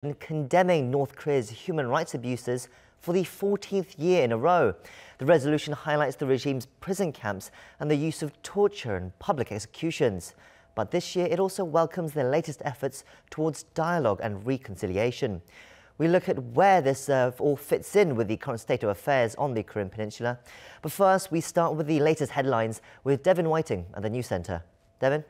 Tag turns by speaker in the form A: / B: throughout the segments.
A: and condemning North Korea's human rights abuses for the 14th year in a row. The resolution highlights the regime's prison camps and the use of torture and public executions. But this year, it also welcomes the latest efforts towards dialogue and reconciliation. We look at where this all fits in with the current state of affairs on the Korean Peninsula. But first, we start with the latest headlines with Devin Whiting at the News Center. Devin?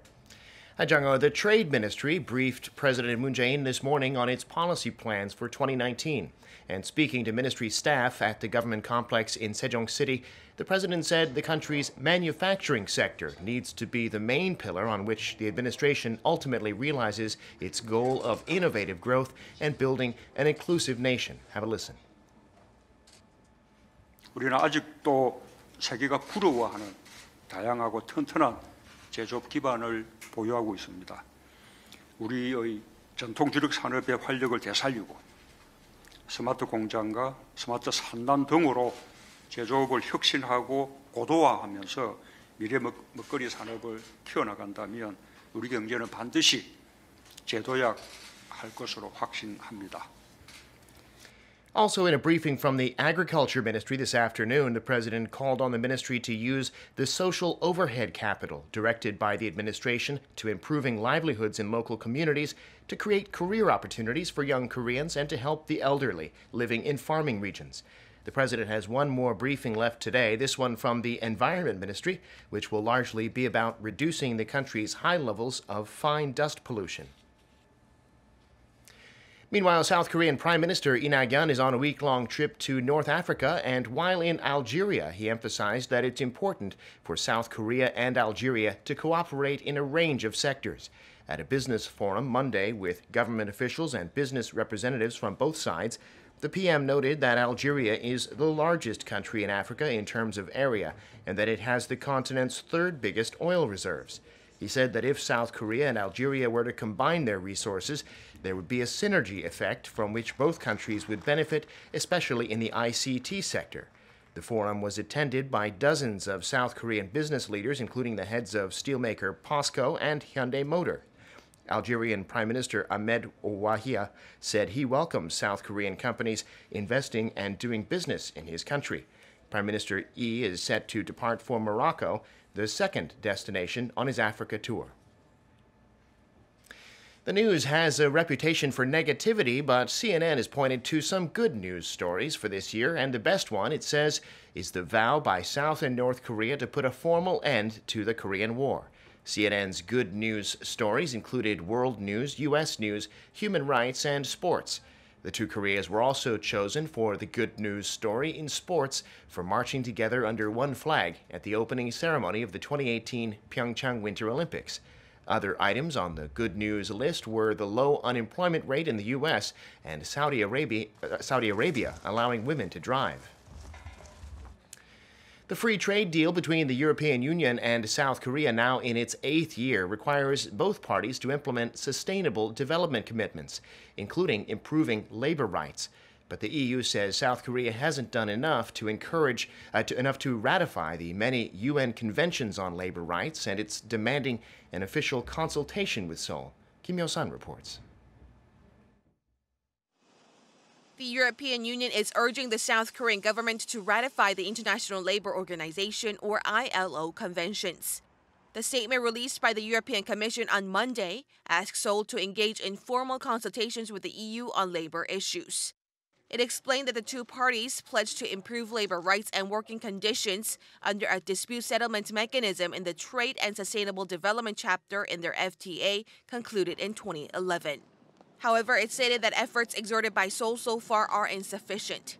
B: Hi, Jung-ho. The Trade Ministry briefed President Moon Jae-in this morning on its policy plans for 2019. And speaking to ministry staff at the government complex in Sejong City, the president said the country's manufacturing sector needs to be the main pillar on which the administration ultimately realizes its goal of innovative growth and building an inclusive nation. Have a listen.
C: 우리는 아직도 세계가 부러워하는 다양하고 튼튼한 제조업 기반을 보유하고 있습니다. 우리의 전통 주력 산업의 활력을 되살리고 스마트 공장과 스마트 산단 등으로 제조업을 혁신하고 고도화하면서 미래 먹거리 산업을 키워나간다면 우리 경제는 반드시 재도약할 것으로 확신합니다.
B: Also, in a briefing from the Agriculture Ministry this afternoon, the president called on the ministry to use the social overhead capital directed by the administration to improving livelihoods in local communities, to create career opportunities for young Koreans, and to help the elderly living in farming regions. The president has one more briefing left today, this one from the Environment Ministry, which will largely be about reducing the country's high levels of fine dust pollution. Meanwhile, South Korean Prime Minister Lee Nak-yeon is on a week-long trip to North Africa, and while in Algeria, he emphasized that it's important for South Korea and Algeria to cooperate in a range of sectors. At a business forum Monday with government officials and business representatives from both sides, the PM noted that Algeria is the largest country in Africa in terms of area, and that it has the continent's third biggest oil reserves. He said that if South Korea and Algeria were to combine their resources, there would be a synergy effect from which both countries would benefit, especially in the ICT sector. The forum was attended by dozens of South Korean business leaders, including the heads of steelmaker POSCO and Hyundai Motor. Algerian Prime Minister Ahmed Ouahia said he welcomes South Korean companies investing and doing business in his country. Prime Minister Yi is set to depart for Morocco, the second destination on his Africa tour. The news has a reputation for negativity, but CNN has pointed to some good news stories for this year, and the best one, it says, is the vow by South and North Korea to put a formal end to the Korean War. CNN's good news stories included world news, U.S. news, human rights, and sports. The two Koreas were also chosen for the good news story in sports for marching together under one flag at the opening ceremony of the 2018 Pyeongchang Winter Olympics. Other items on the good news list were the low unemployment rate in the U.S. and Saudi Arabia allowing women to drive. The free trade deal between the European Union and South Korea, now in its 8th year, requires both parties to implement sustainable development commitments, including improving labor rights. But the EU says South Korea hasn't done enough to ratify the many UN conventions on labor rights, and it's demanding an official consultation with Seoul. Kim Hyun reports.
D: The European Union is urging the South Korean government to ratify the International Labour Organization, or ILO, conventions. The statement released by the European Commission on Monday asks Seoul to engage in formal consultations with the EU on labour issues. It explained that the two parties pledged to improve labor rights and working conditions under a dispute settlement mechanism in the Trade and Sustainable Development chapter in their FTA concluded in 2011. However, it stated that efforts exerted by Seoul so far are insufficient.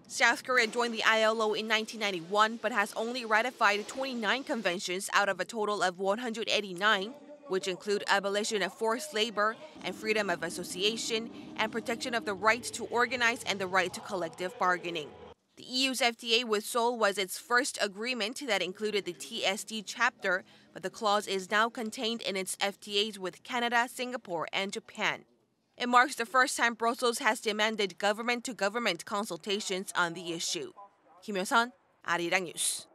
D: South Korea joined the ILO in 1991 but has only ratified 29 conventions out of a total of 189, which include abolition of forced labor and freedom of association and protection of the right to organize and the right to collective bargaining. The EU's FTA with Seoul was its first agreement that included the TSD chapter, but the clause is now contained in its FTAs with Canada, Singapore, and Japan. It marks the first time Brussels has demanded government-to-government consultations on the issue. Kim Hyun, Arirang News.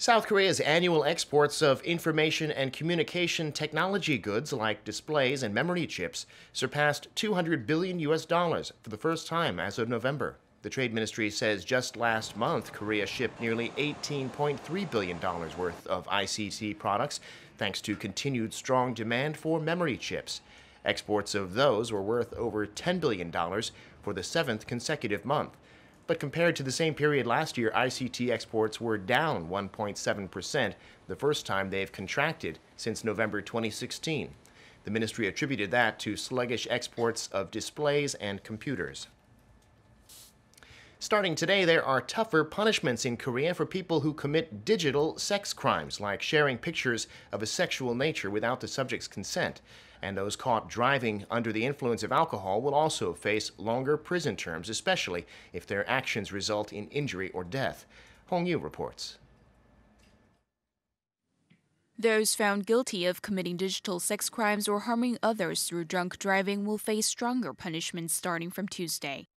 B: South Korea's annual exports of information and communication technology goods like displays and memory chips surpassed $200 billion for the first time as of November. The Trade Ministry says just last month, Korea shipped nearly $18.3 billion worth of ICT products, thanks to continued strong demand for memory chips. Exports of those were worth over $10 billion for the 7th consecutive month. But compared to the same period last year, ICT exports were down 1.7%, the first time they've contracted since November 2016. The ministry attributed that to sluggish exports of displays and computers. Starting today, there are tougher punishments in Korea for people who commit digital sex crimes, like sharing pictures of a sexual nature without the subject's consent. And those caught driving under the influence of alcohol will also face longer prison terms, especially if their actions result in injury or death. Hong Yu reports.
E: Those found guilty of committing digital sex crimes or harming others through drunk driving will face stronger punishments starting from Tuesday.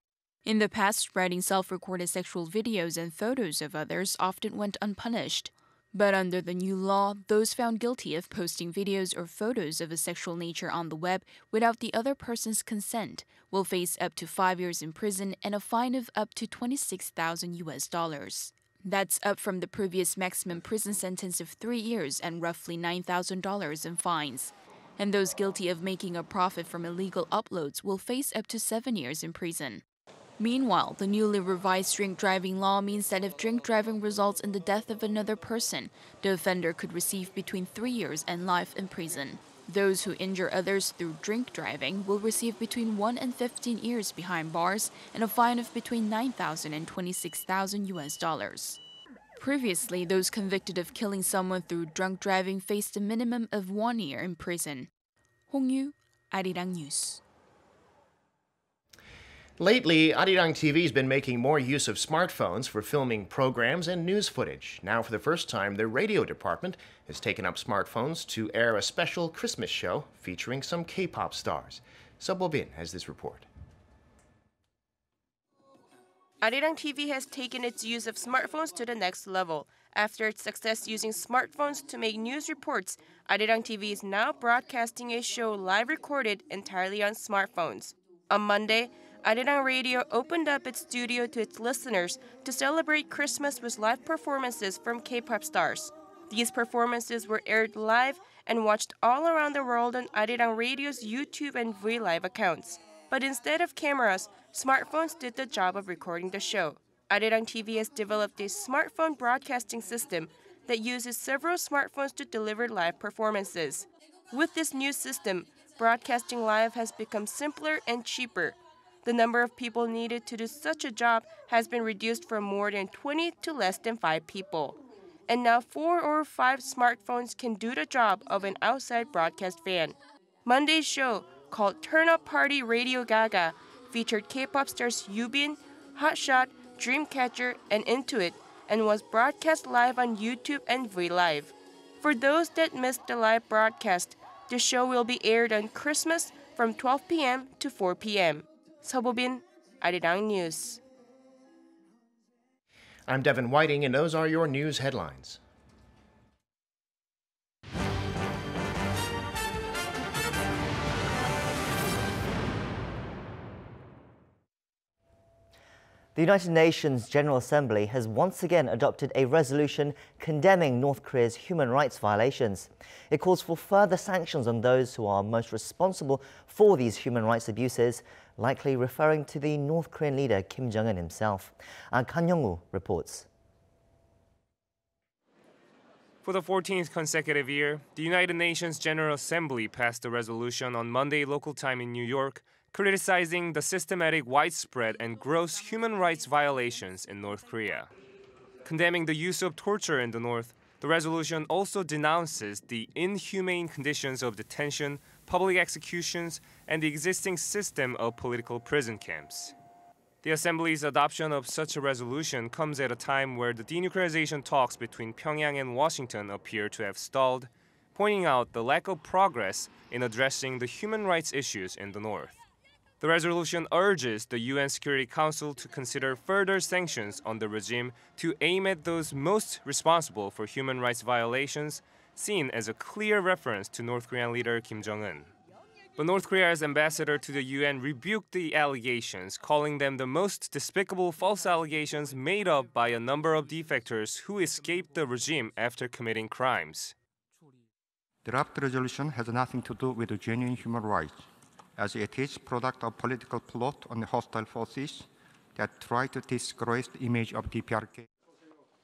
E: In the past, spreading self-recorded sexual videos and photos of others often went unpunished. But under the new law, those found guilty of posting videos or photos of a sexual nature on the web without the other person's consent will face up to 5 years in prison and a fine of up to $26,000. That's up from the previous maximum prison sentence of 3 years and roughly $9,000 in fines. And those guilty of making a profit from illegal uploads will face up to 7 years in prison. Meanwhile, the newly revised drink driving law means that if drink driving results in the death of another person, the offender could receive between 3 years and life in prison. Those who injure others through drink driving will receive between 1 and 15 years behind bars and a fine of between $9,000 and $26,000. Previously, those convicted of killing someone through drunk driving faced a minimum of 1 year in prison. Hong Yu, Arirang News.
B: Lately, Arirang TV has been making more use of smartphones for filming programs and news footage. Now, for the first time, the radio department has taken up smartphones to air a special Christmas show featuring some K-pop stars. Seo Bin has this report.
F: Arirang TV has taken its use of smartphones to the next level. After its success using smartphones to make news reports, Arirang TV is now broadcasting a show live recorded entirely on smartphones. On Monday, Arirang Radio opened up its studio to its listeners to celebrate Christmas with live performances from K-pop stars. These performances were aired live and watched all around the world on Arirang Radio's YouTube and VLive accounts. But instead of cameras, smartphones did the job of recording the show. Arirang TV has developed a smartphone broadcasting system that uses several smartphones to deliver live performances. With this new system, broadcasting live has become simpler and cheaper. The number of people needed to do such a job has been reduced from more than 20 to less than 5 people. And now 4 or 5 smartphones can do the job of an outside broadcast fan. Monday's show, called Turn Up Party Radio Gaga, featured K-pop stars Yubin, Hotshot, Dreamcatcher, and Intuit, and was broadcast live on YouTube and VLive. For those that missed the live broadcast, the show will be aired on Christmas from 12 p.m. to 4 p.m. Seo Bin, Arirang News.
B: I'm Devin Whiting, and those are your news headlines.
A: The United Nations General Assembly has once again adopted a resolution condemning North Korea's human rights violations. It calls for further sanctions on those who are most responsible for these human rights abuses, likely referring to the North Korean leader Kim Jong-un himself. Kan Young-woo reports.
G: For the 14th consecutive year, the United Nations General Assembly passed a resolution on Monday local time in New York criticizing the systematic, widespread, and gross human rights violations in North Korea. Condemning the use of torture in the North, the resolution also denounces the inhumane conditions of detention, public executions, and the existing system of political prison camps. The Assembly's adoption of such a resolution comes at a time where the denuclearization talks between Pyongyang and Washington appear to have stalled, pointing out the lack of progress in addressing the human rights issues in the North. The resolution urges the UN Security Council to consider further sanctions on the regime to aim at those most responsible for human rights violations, seen as a clear reference to North Korean leader Kim Jong-un. But North Korea's ambassador to the UN rebuked the allegations, calling them the most despicable false allegations made up by a number of defectors who escaped the regime after committing crimes.
H: The draft resolution has nothing to do with genuine human rights, as it is product of political plot on the hostile forces that try to disgrace the image of DPRK.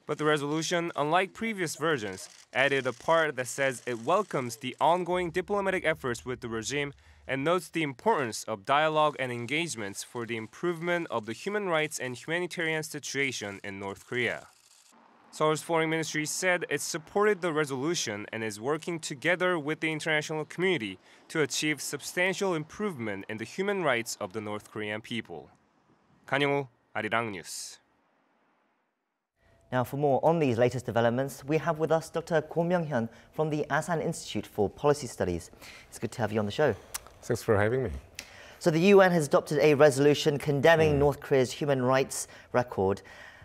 G: But the resolution, unlike previous versions, added a part that says it welcomes the ongoing diplomatic efforts with the regime and notes the importance of dialogue and engagements for the improvement of the human rights and humanitarian situation in North Korea. Seoul's foreign ministry said it supported the resolution and is working together with the international community to achieve substantial improvement in the human rights of the North Korean people. Kanyong-woo, Arirang News.
A: Now, for more on these latest developments, we have with us Dr. Koo Myung Hyun from the Asan Institute for Policy Studies. It's good to have you on the show.
I: Thanks for having me.
A: So the UN has adopted a resolution condemning North Korea's human rights record,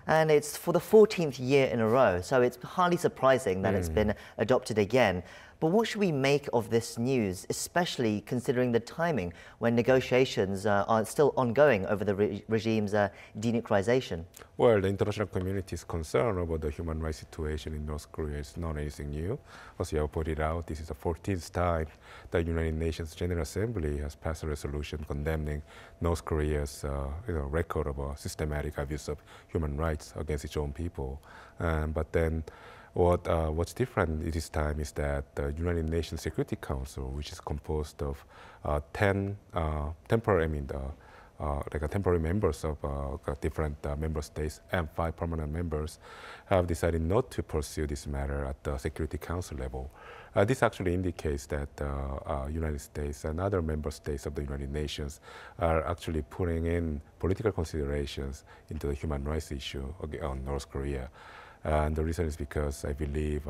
A: and it's for the 14th year in a row, so it's hardly surprising that it's been adopted again. But what should we make of this news, especially considering the timing when negotiations are still ongoing over the regime's denuclearization?
I: Well, the international community's concern about the human rights situation in North Korea is not anything new. As you have pointed out, this is the 14th time the United Nations General Assembly has passed a resolution condemning North Korea's record of systematic abuse of human rights against its own people. But then what's different this time is that the United Nations Security Council, which is composed of 10 temporary members of different member states and 5 permanent members, have decided not to pursue this matter at the Security Council level. This actually indicates that the United States and other member states of the United Nations are actually putting in political considerations into the human rights issue on North Korea. And the reason is because I believe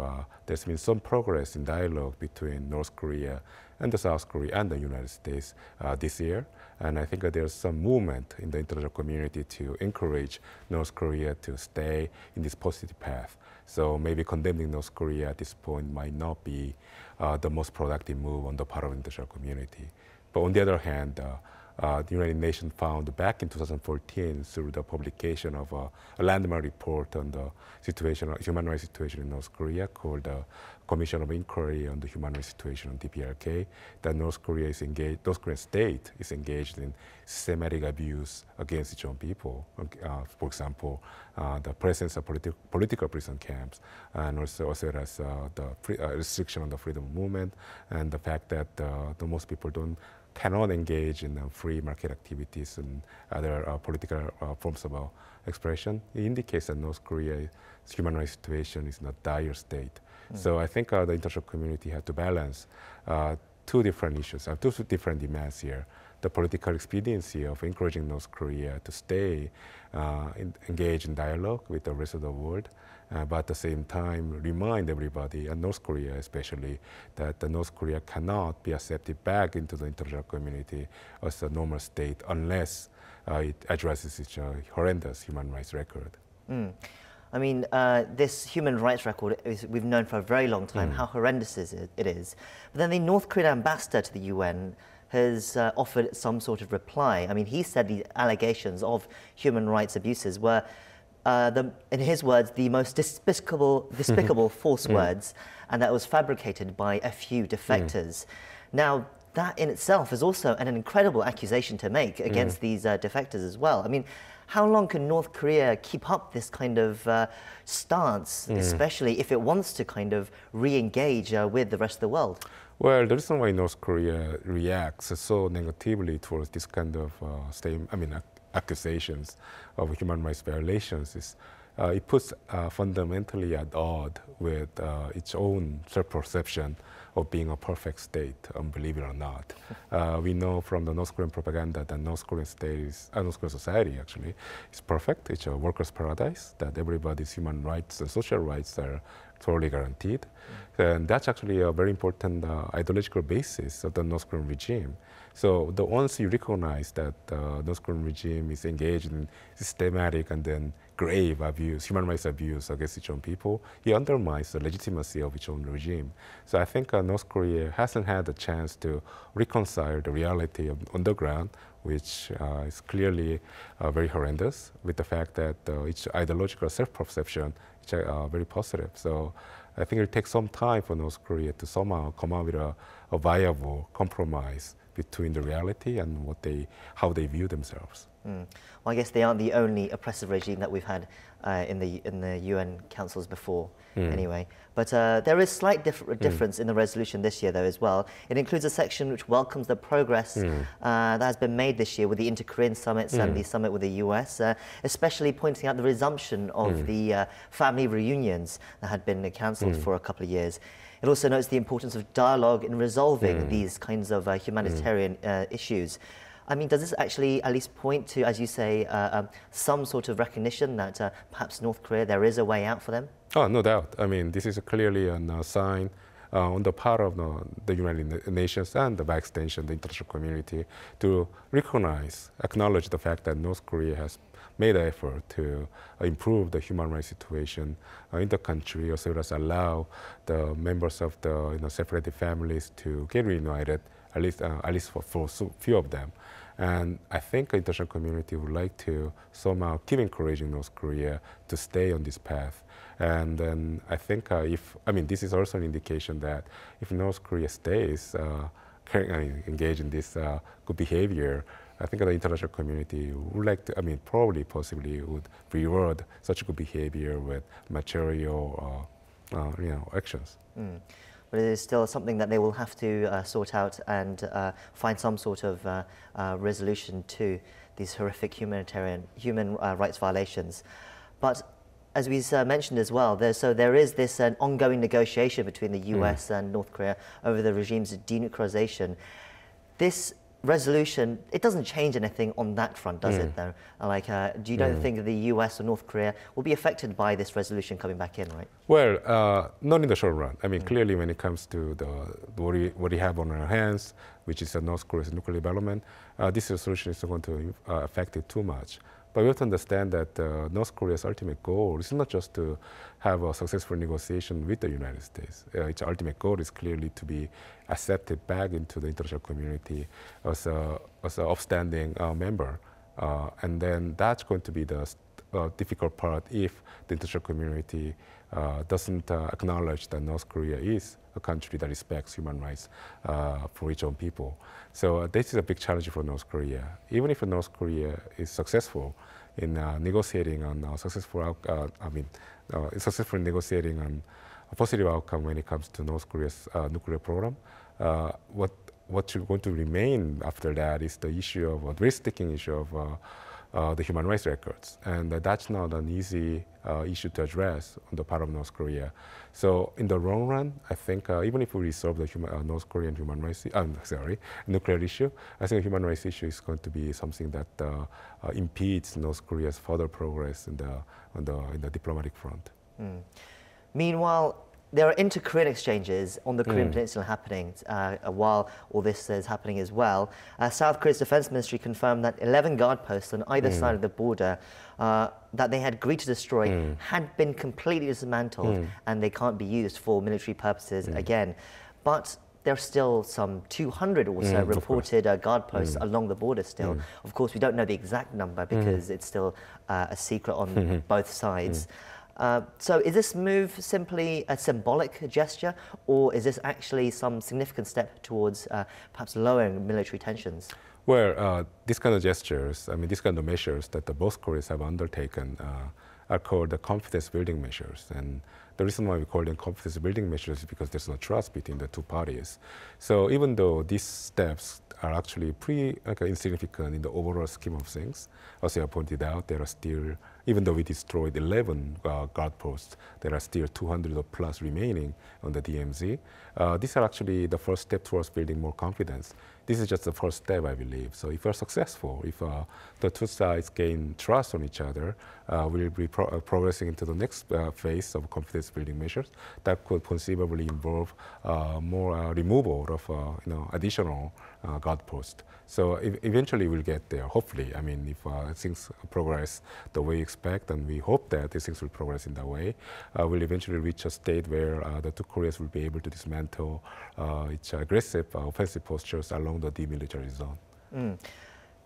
I: there's been some progress in dialogue between North Korea and the South Korea and the United States this year. And I think that there's some movement in the international community to encourage North Korea to stay in this positive path. So maybe condemning North Korea at this point might not be the most productive move on the part of the international community. But on the other hand, the United Nations found back in 2014 through the publication of a landmark report on the human rights situation in North Korea called the Commission of Inquiry on the Human Rights Situation on DPRK, that North Korean state is engaged in systematic abuse against its own people. For example, the presence of political prison camps, and also as well as the restriction on the freedom of movement, and the fact that the most people cannot engage in free market activities and other political forms of expression. It indicates that North Korea's human rights situation is in a dire state. So I think the international community had to balance two different issues, two different demands here. The political expediency of encouraging North Korea to stay engaged in dialogue with the rest of the world, but at the same time remind everybody, and North Korea especially, that North Korea cannot be accepted back into the international community as a normal state unless it addresses its horrendous human rights record.
A: I mean, this human rights record, we've known for a very long time how horrendous it is. But then the North Korean ambassador to the UN has offered some sort of reply. I mean, he said the allegations of human rights abuses were, in his words, the most despicable false words, and that was fabricated by a few defectors. Now, that in itself is also an incredible accusation to make against these defectors as well. I mean, how long can North Korea keep up this kind of stance, especially if it wants to kind of re-engage with the rest of the world?
I: Well, the reason why North Korea reacts so negatively towards this kind of accusations of human rights violations is it puts fundamentally at odds with its own self-perception of being a perfect state, believe it or not. We know from the North Korean propaganda that North Korean society actually is perfect. It's a workers' paradise, that everybody's human rights and social rights are totally guaranteed. And that's actually a very important ideological basis of the North Korean regime. So once you recognize that the North Korean regime is engaged in systematic and then grave abuse, human rights abuse against its own people, it undermines the legitimacy of its own regime. So I think North Korea hasn't had the chance to reconcile the reality on the ground, which is clearly very horrendous, with the fact that its ideological self-perception is very positive. So I think it will take some time for North Korea to somehow come out with a viable compromise between the reality and how they view themselves.
A: Well, I guess they aren't the only oppressive regime that we've had in the UN councils before, anyway. But there is slight difference in the resolution this year, though, as well. It includes a section which welcomes the progress that has been made this year with the Inter-Korean summits and the summit with the US, especially pointing out the resumption of the family reunions that had been cancelled for a couple of years. It also notes the importance of dialogue in resolving these kinds of humanitarian issues. I mean, does this actually at least point to, as you say, some sort of recognition that perhaps North Korea, there is a way out for them?
I: Oh, no doubt. I mean, this is clearly a sign on the part of the United Nations and by extension the international community to recognize, acknowledge the fact that North Korea has made an effort to improve the human rights situation in the country, as well as allow the members of the separated families to get reunited, at least for few of them. And I think the international community would like to somehow keep encouraging North Korea to stay on this path. And then I think this is also an indication that if North Korea stays engaged in this good behavior, I think the international community would like to, possibly would reward such good behavior with material, actions.
A: But it is still something that they will have to sort out and find some sort of resolution to these horrific human rights violations. But as we mentioned as well, there is this ongoing negotiation between the US and North Korea over the regime's denuclearization. This resolution, it doesn't change anything on that front, does it, though? Do you don't think the US or North Korea will be affected by this resolution coming back in, right?
I: Well, not in the short run. I mean, clearly when it comes to what we have on our hands, which is North Korea's nuclear development, this resolution is not going to affect it too much. But we have to understand that North Korea's ultimate goal is not just to have a successful negotiation with the United States. Its ultimate goal is clearly to be accepted back into the international community as an upstanding member. And then that's going to be the difficult part if the international community doesn't acknowledge that North Korea is a country that respects human rights for its own people. So this is a big challenge for North Korea. Even if North Korea is successful in negotiating on successful negotiating on a positive outcome when it comes to North Korea's nuclear program, what's going to remain after that is the issue of a very sticking issue of the human rights records, and that's not an easy issue to address on the part of North Korea. So in the long run, I think even if we resolve the North Korean nuclear issue, I think the human rights issue is going to be something that impedes North Korea's further progress in the diplomatic front.
A: Meanwhile, there are inter-Korean exchanges on the Korean Peninsula happening while all this is happening as well. South Korea's defense ministry confirmed that 11 guard posts on either side of the border that they had agreed to destroy had been completely dismantled and they can't be used for military purposes again. But there are still some 200 or so reported guard posts along the border still. Of course, we don't know the exact number because it's still a secret on both sides. So is this move simply a symbolic gesture, or is this actually some significant step towards perhaps lowering military tensions?
I: Well, these kind of gestures, these kind of measures that both Koreas have undertaken are called the confidence building measures. And the reason why we call them confidence building measures is because there's no trust between the two parties. So even though these steps are actually pretty insignificant in the overall scheme of things, as you have pointed out, there are still, even though we destroyed 11 guard posts, there are still 200 or plus remaining on the DMZ. These are actually the first step towards building more confidence this is just the first step, I believe. So if we're successful, if the two sides gain trust on each other, we'll be progressing into the next phase of confidence building measures that could conceivably involve more removal of additional guard posts. So eventually we'll get there, hopefully. I mean, if things progress the way you expect, and we hope that these things will progress in that way, we'll eventually reach a state where the two Koreas will be able to dismantle its aggressive offensive postures along the demilitarized zone.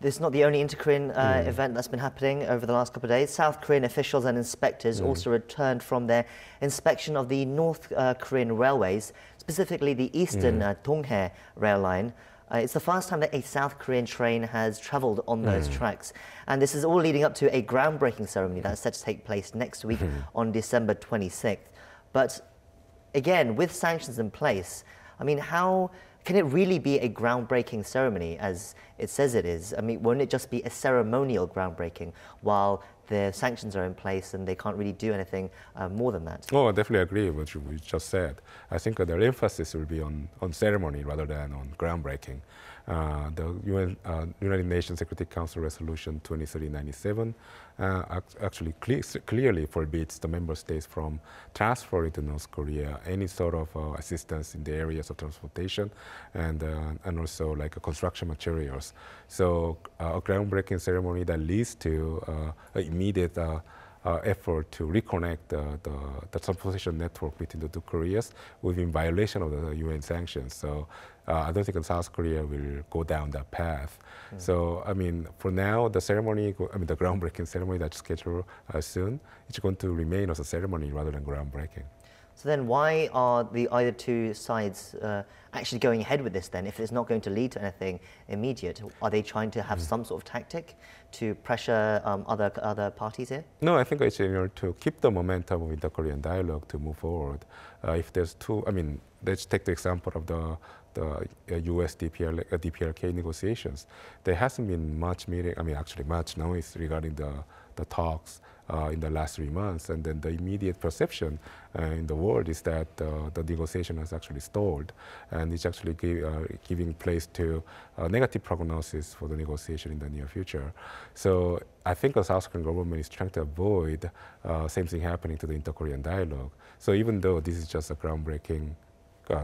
A: This is not the only inter-Korean event that's been happening over the last couple of days. South Korean officials and inspectors also returned from their inspection of the North Korean railways, specifically the Eastern Donghae rail line. It's the first time that a South Korean train has travelled on those tracks. And this is all leading up to a groundbreaking ceremony that's set to take place next week on December 26th. But again, with sanctions in place, I mean, how can it really be a groundbreaking ceremony as it says it is? I mean, won't it just be a ceremonial groundbreaking while the sanctions are in place and they can't really do anything more than that?
I: Oh, I definitely agree with what you just said. I think their emphasis will be on ceremony rather than on groundbreaking. The United Nations Security Council Resolution 2397 actually clearly forbids the member states from transferring to North Korea any sort of assistance in the areas of transportation and also like construction materials. So a groundbreaking ceremony that leads to immediate effort to reconnect the transportation network between the two Koreas will be in violation of the UN sanctions. So I don't think South Korea will go down that path. So, I mean, for now, the ceremony, the groundbreaking ceremony that's scheduled soon, it's going to remain as a ceremony rather than groundbreaking.
A: So then why are the either two sides actually going ahead with this then, if it's not going to lead to anything immediate? Are they trying to have some sort of tactic to pressure other parties here? No,
I: I think it's in order to keep the momentum of inter-Korean dialogue to move forward. If there's two, let's take the example of the US DPRK negotiations. There hasn't been much meeting, actually much noise regarding the talks in the last 3 months, and then the immediate perception in the world is that the negotiation has actually stalled, and it's actually giving place to a negative prognosis for the negotiation in the near future. So I think the South Korean government is trying to avoid same thing happening to the inter-Korean dialogue. So even though this is just a groundbreaking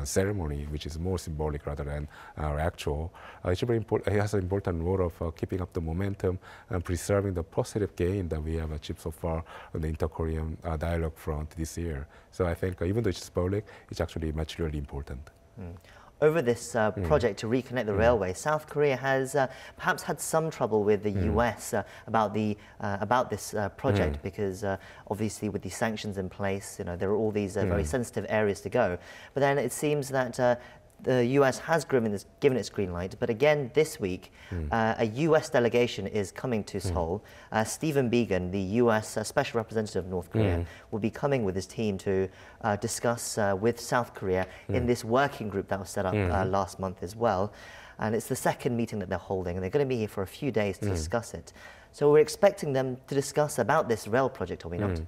I: ceremony, which is more symbolic rather than actual, it's very important. It has an important role of keeping up the momentum and preserving the positive gain that we have achieved so far on the inter-Korean dialogue front this year. So I think even though it's symbolic, it's actually materially important.
A: Over this project to reconnect the railway, South Korea has perhaps had some trouble with the US about this project because obviously with the sanctions in place, there are all these very sensitive areas to go. But then it seems that the US has given its green light, but again this week, a US delegation is coming to Seoul. Stephen Biegun, the US Special Representative of North Korea, will be coming with his team to discuss with South Korea in this working group that was set up last month as well. And it's the second meeting that they're holding, and they're going to be here for a few days to discuss it. So we're expecting them to discuss about this rail project, are we not?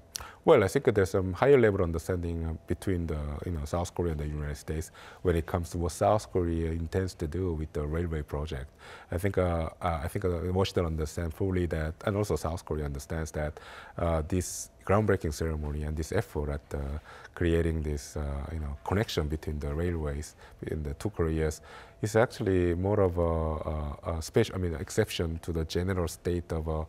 I: Well, I think there's some higher level understanding between the South Korea and the United States when it comes to what South Korea intends to do with the railway project. I think Washington understands fully that, and also South Korea understands that this groundbreaking ceremony and this effort at creating this connection between the railways in the two Koreas is actually more of a special, exception to the general state of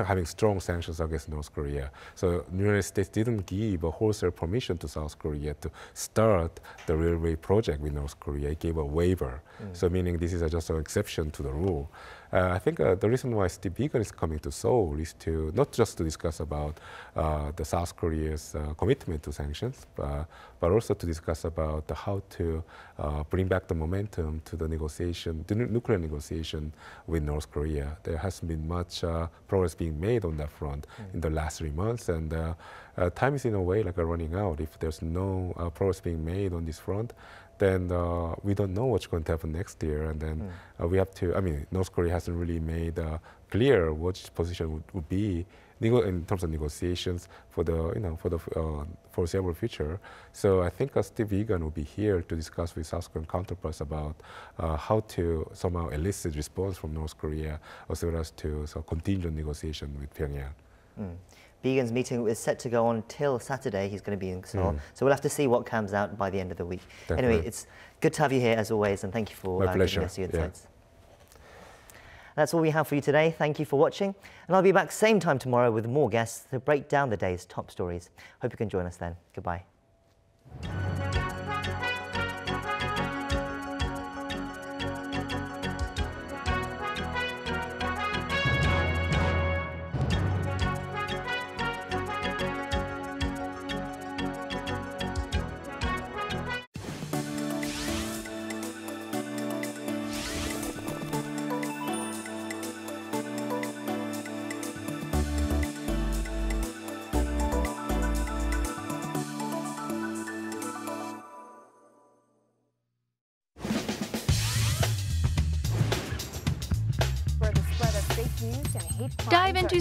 I: having strong sanctions against North Korea. So the United States didn't give a wholesale permission to South Korea to start the railway project with North Korea. It gave a waiver. So meaning this is just an exception to the rule. I think the reason why Steve Biegun is coming to Seoul is to not just to discuss about the South Korea's commitment to sanctions, but also to discuss about how to bring back the momentum to the negotiation, the nuclear negotiation with North Korea. There hasn't been much progress being made on that front in the last 3 months, and time is in a way like running out. If there's no progress being made on this front, then we don't know what's going to happen next year. And then we have to, I mean, North Korea hasn't really made clear what its position would be in terms of negotiations for the foreseeable future. So I think Steve Egan will be here to discuss with South Korean counterparts about how to somehow elicit response from North Korea as well as to contingent negotiation with Pyongyang.
A: Egan's meeting is set to go on till Saturday. He's going to be in Seoul. So we'll have to see what comes out by the end of the week.
I: Definitely.
A: Anyway, it's good to have you here as always, and thank you for giving us your insights. That's all we have for you today. Thank you for watching, and I'll be back same time tomorrow with more guests to break down the day's top stories. Hope you can join us then. Goodbye.
J: Dive into